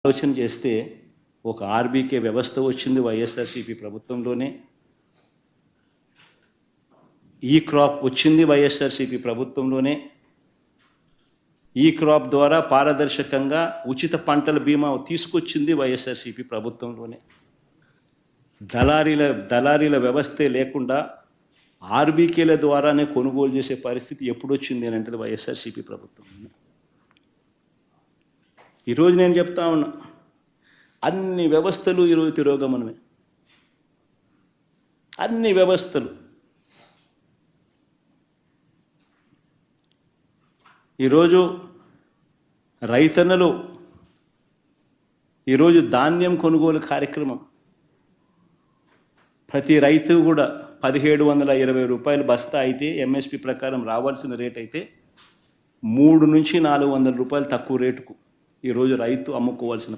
ఆలోచన చేస్తే ఒక ఆర్బీకే వ్యవస్థ వచ్చింది వైఎస్ఆర్సీపీ ప్రభుత్వంలోనే. ఈ క్రాప్ వచ్చింది వైఎస్ఆర్సీపీ ప్రభుత్వంలోనే. ఈ క్రాప్ ద్వారా పారదర్శకంగా ఉచిత పంటల బీమా తీసుకొచ్చింది వైఎస్ఆర్సీపీ ప్రభుత్వంలోనే. దళారీల వ్యవస్థే లేకుండా ఆర్బీకేల ద్వారానే కొనుగోలు చేసే పరిస్థితి ఎప్పుడు వచ్చింది అని అంటే వైఎస్ఆర్సీపీ ప్రభుత్వం. ఈరోజు నేను చెప్తా ఉన్నా, అన్ని వ్యవస్థలు ఈరోజు తిరోగమనమే. అన్ని వ్యవస్థలు ఈరోజు రైతన్నలు ఈరోజు ధాన్యం కొనుగోలు కార్యక్రమం ప్రతి రైతు కూడా 1720 రూపాయలు బస్తా అయితే ఎంఎస్పి ప్రకారం రావాల్సిన రేట్ అయితే 300 నుంచి 400 రూపాయలు తక్కువ రేటుకు ఈరోజు రైతు అమ్ముకోవాల్సిన